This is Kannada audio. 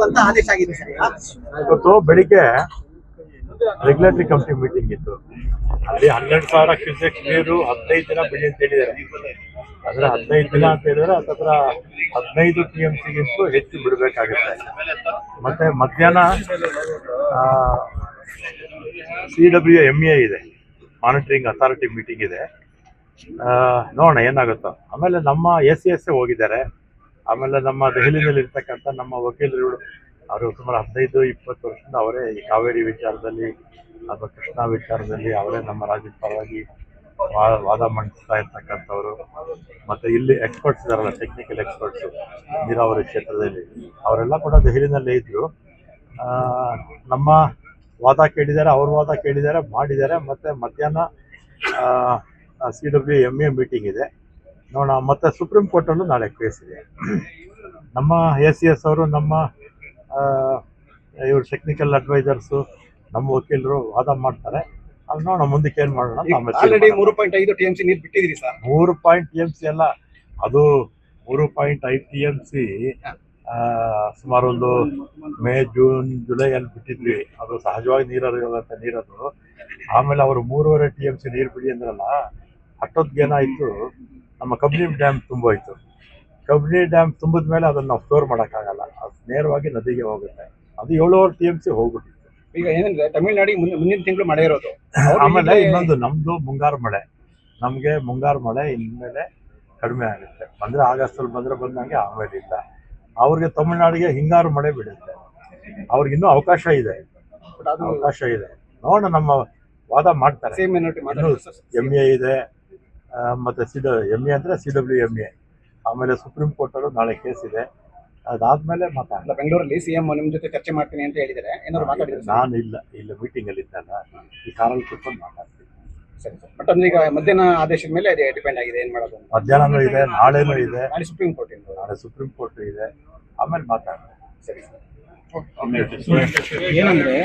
ಅಂತ ಆದೇಶ ಆಗಿದೆ. ಇವತ್ತು ಬೆಳಿಗ್ಗೆ ರೆಗ್ಯುಲೇಟರಿ ಕಮಿಟಿ ಮೀಟಿಂಗ್ ಇತ್ತು. ಅಲ್ಲಿ 12,000 ಕ್ಯೂಸೆಕ್ ನೀರು 15 ದಿನ ಬಿಡಿ ಅಂತ ಹೇಳಿದ್ದಾರೆ. ಆದ್ರೆ 15 ದಿನ ಅಂತ ಹೇಳಿದ್ರೆ ಅದರ 15 TMCಗಿಂತಲೂ ಹೆಚ್ಚು ಬಿಡಬೇಕಾಗುತ್ತೆ. ಮತ್ತೆ ಮಧ್ಯಾಹ್ನ CWMA ಇದೆ, ಮಾನಿಟರಿಂಗ್ ಅಥಾರಿಟಿ ಮೀಟಿಂಗ್ ಇದೆ. ನೋಡೋಣ ಏನಾಗುತ್ತೋ. ಆಮೇಲೆ ನಮ್ಮ ACS ಹೋಗಿದ್ದಾರೆ. ಆಮೇಲೆ ನಮ್ಮ ದೆಹಲಿಯಲ್ಲಿ ಇರ್ತಕ್ಕಂಥ ನಮ್ಮ ವಕೀಲರು, ಅವರು ಸುಮಾರು 15-20 ವರ್ಷದಿಂದ ಅವರೇ ಈ ಕಾವೇರಿ ವಿಚಾರದಲ್ಲಿ ಅಥವಾ ಕೃಷ್ಣಾ ವಿಚಾರದಲ್ಲಿ ಅವರೇ ನಮ್ಮ ರಾಜ್ಯದ ಪರವಾಗಿ ವಾದ ಮಂಡಿಸ್ತಾ ಇರ್ತಕ್ಕಂಥವ್ರು. ಮತ್ತು ಇಲ್ಲಿ ಎಕ್ಸ್ಪರ್ಟ್ಸ್ ಇದಾರಲ್ಲ, ಟೆಕ್ನಿಕಲ್ ಎಕ್ಸ್ಪರ್ಟ್ಸು ನೀರಾವರಿ ಕ್ಷೇತ್ರದಲ್ಲಿ, ಅವರೆಲ್ಲ ಕೂಡ ದೆಹಲಿನಲ್ಲೇ ಇದ್ದರು. ನಮ್ಮ ವಾದ ಕೇಳಿದ್ದಾರೆ, ಅವ್ರ ವಾದ ಕೇಳಿದ್ದಾರೆ, ಮಾಡಿದ್ದಾರೆ. ಮತ್ತು ಮಧ್ಯಾಹ್ನ CWMA ಮೀಟಿಂಗ್ ಇದೆ, ನೋಡೋಣ. ಮತ್ತು ಸುಪ್ರೀಂ ಕೋರ್ಟಲ್ಲೂ ನಾಳೆ ಕೇಸ್ ಇದೆ. ನಮ್ಮ ACS ಅವರು, ನಮ್ಮ ಇವರು ಟೆಕ್ನಿಕಲ್ ಅಡ್ವೈಸರ್ಸು, ನಮ್ಮ ವಕೀಲರು ವಾದ ಮಾಡ್ತಾರೆ. ಅಲ್ಲಿ ನೋಡೋಣ ಮುಂದಕ್ಕೆ ಏನು ಮಾಡೋಣ. 3.5 TMC ನೀರು ಬಿಟ್ಟಿದ್ದೀರಿ ಸರ್. 3 TMC ಅಲ್ಲ, ಅದು 3.5 TMC ಸುಮಾರು ಒಂದು ಮೇ, ಜೂನ್, ಜುಲೈ ಅಲ್ಲಿ ಬಿಟ್ಟಿದ್ವಿ. ಅದು ಸಹಜವಾಗಿ ನೀರಿರುವಂಥ ನೀರದು. ಆಮೇಲೆ ಅವರು 3.5 TMC ನೀರು ಬಿಡಿ ಅಂದ್ರಲ್ಲ, ಹಟ್ಟೊತ್ತಿಗೆ ಏನಾಯಿತು, ನಮ್ಮ ಕಬಿನಿ ಡ್ಯಾಮ್ ತುಂಬೋಯ್ತು. ಕಬಿನಿ ಡ್ಯಾಮ್ ತುಂಬಿದ ಮೇಲೆ ಅದನ್ನು ನಾವು ಸ್ಟೋರ್ ಮಾಡೋಕ್ಕಾಗಲ್ಲ, ಅದು ನೇರವಾಗಿ ನದಿಗೆ ಹೋಗುತ್ತೆ. ಅದು 7.5 TMC ಹೋಗ್ಬಿಟ್ಟಿತ್ತು. ಈಗ ಏನಂದ್ರೆ ತಮಿಳ್ನಾಡಿಗೆ ಮುಂದಿನ ತಿಂಗಳು ಮಳೆ ಇರೋದು. ಆಮೇಲೆ ಇನ್ನೊಂದು ನಮ್ಮದು ಮುಂಗಾರು ಮಳೆ, ನಮಗೆ ಮುಂಗಾರು ಮಳೆ ಇನ್ಮೇಲೆ ಕಡಿಮೆ ಆಗುತ್ತೆ. ಬಂದರೆ ಆಗಸ್ಟಲ್ಲಿ ಬಂದಂಗೆ ಆಮೇಲೆ ಇಲ್ಲ. ಅವ್ರಿಗೆ ತಮಿಳ್ನಾಡಿಗೆ ಹಿಂಗಾರು ಮಳೆ ಬಿಡುತ್ತೆ. ಅವ್ರಿಗೆ ಇನ್ನೂ ಅವಕಾಶ ಇದೆ. ನೋಡೋಣ, ನಮ್ಮ ವಾದ ಮಾಡ್ತಾರೆ. MA ಇದೆ, ಮತ್ತು MA ಅಂದರೆ CWMA. ಆಮೇಲೆ ಸುಪ್ರೀಂ ಕೋರ್ಟಲ್ಲೂ ನಾಳೆ ಕೇಸ್ ಇದೆ. ಅದಾದ್ಮೇಲೆ ಮಾತಾಡಲ್ಲ. ಬೆಂಗಳೂರಲ್ಲಿ CM ನಿಮ್ಮ ಜೊತೆ ಚರ್ಚೆ ಮಾಡ್ತೀನಿ ಅಂತ ಹೇಳಿದರೆ ಏನಾದ್ರು ಮಾತಾಡಿದ್ರೆ? ನಾನು ಇಲ್ಲ ಮೀಟಿಂಗಲ್ಲಿ ಇದ್ದಲ್ಲ, ಈ ಕಾರಲ್ಲಿ ಕೂತ್ಕೊಂಡು ಮಾತಾಡ್ತೀನಿ. ಸರಿ ಸರ್. ಬಟ್ ಅಂದ್ರೆ ಈಗ ಮಧ್ಯಾಹ್ನ ಆದೇಶದ ಮೇಲೆ ಅದೇ ಡಿಪೆಂಡ್ ಆಗಿದೆ, ಏನು ಮಾಡೋದು. ಮಧ್ಯಾಹ್ನನೂ ಇದೆ, ನಾಳೆನೂ ಇದೆ, ನಾಳೆ ಸುಪ್ರೀಂ ಕೋರ್ಟ್ ಇದೆ. ಆಮೇಲೆ ಮಾತಾಡ್ತೀನಿ. ಸರಿ ಸರ್. ಏನಂದ್ರೆ